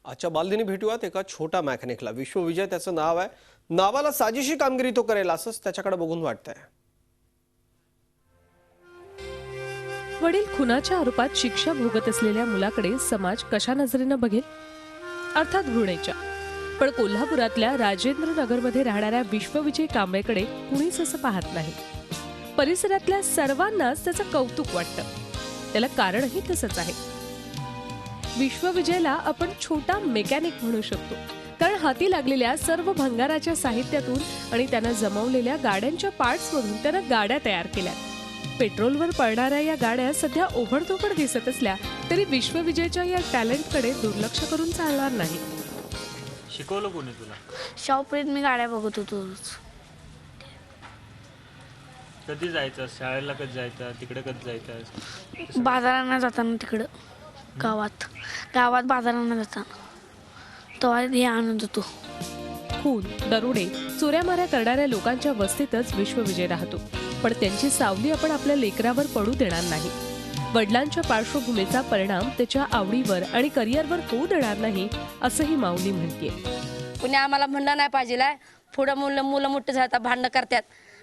आजच्या बालदिनी भेटूयात एका छोट्या मॅकॅनिकला. विश्वविजय त्याचं नाव आहे. नावाला साजेशी कामगिरी तो करेल असंच त्याच्याकडे बघून वाटतंय. वडील खुनाच्या आरोपात शिक्षा भोगत असलेल्या मुलाकडे समाज कशा नजरेनं बघेल? अर्थात घृणेच्या. पण कोल्हापुरातल्या राजेंद्र नगरमध्ये राहणाऱ्या विश्वविजय कांबळेकडे कुणीच असं पाहत नाही. परिसरातल्या सर्वांनाच त्याचं कौतुक वाटतं. त्याला कारणही तसंच आहे. विश्वविजयला आपण छोटा मेकॅनिक म्हणू शकतो, कारण हाती लागलेल्या सर्व भंगाराच्या साहित्यातून आणि त्यानं जमवलेल्या गाड्यांच्या पार्ट्समधून त्यानं गाड्या तयार केल्या. पेट्रोलवर पळणाऱ्या या गाड्या सध्या ओबडधोबड दिसत असल्या तरी विश्वविजयच्या या टॅलेंटकडे दुर्लक्ष करून चालणार नाही. शिकवलं कोणी तुला? शॉपरीत मी गाड्या बघत होतो. कधी जायचं? शाळेला कधी जायचं? तिकडे कधी जायचं? बाजारांना जाताना तिकडं गावात बाजारांना जाताना तेव्हा हे आणत होतो. खून, दरोडे, चोऱ्यामाऱ्या करणाऱ्या लोकांच्या वस्तीतच विश्वविजय राहतो. पण त्यांची सावली आपण आपल्या लेकरावर पडू देणार नाही. वडिलांच्या पार्श्वभूमीचा परिणाम त्याच्या आवडीवर आणि करिअरवर होऊ देणार नाही असंही माऊली म्हणते. कुणी आम्हाला म्हणलं नाही पाहिजे पुढं मुलं मोठे झातात भांडणं करतात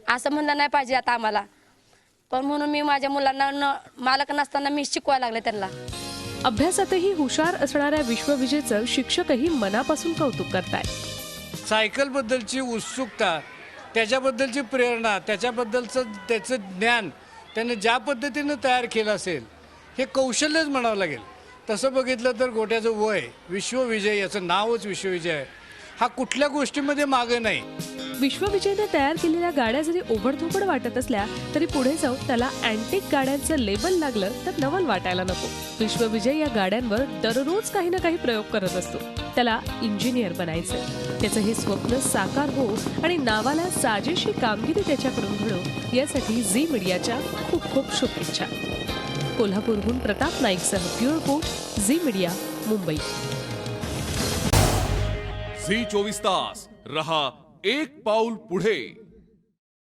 असं म्हणलं नाही पाहिजे आता आम्हाला. पण म्हणून मी माझ्या मुलांना मालक नसताना मी शिकवायला लागले त्यांना. अभ्यासातही हुशार असणाऱ्या विश्वविजयचं शिक्षकही मनापासून कौतुक करतायत. सायकल बद्दलची उत्सुकता, त्याच्याबद्दलची प्रेरणा, त्याच्याबद्दलचं त्याचं ज्ञान त्याने ज्या पद्धतीनं तयार केलं असेल हे कौशल्यच म्हणावं लागेल. तसं बघितलं तर गोट्याचं वय विश्वविजय, याचं नावच विश्वविजय आहे, हा कुठल्या गोष्टीमध्ये मागे नाही. विश्वविजयने तयार केलेल्या गाड्या जरी ओबडधोबड वाटत असल्या तरी पुढे जाऊन त्याला अँटिक गाड्यांचं लेबल लागलं तर नवल वाटायला नको. विश्वविजय या गाड्यांवर दररोज काही ना काही प्रयोग करत असतो. त्याला इंजिनियर बनायचं. त्याचं हे स्वप्न साकार हो आणि नावाला साजेशी कामगिरी त्याच्याकडून घडो यासाठी झी मीडियाच्या खूप खूप शुभेच्छा. कोल्हापूरहून प्रताप नाईकसह bureau report, Zee media, Mumbai. Zee 24 तास रहा एक पाऊल पुढे.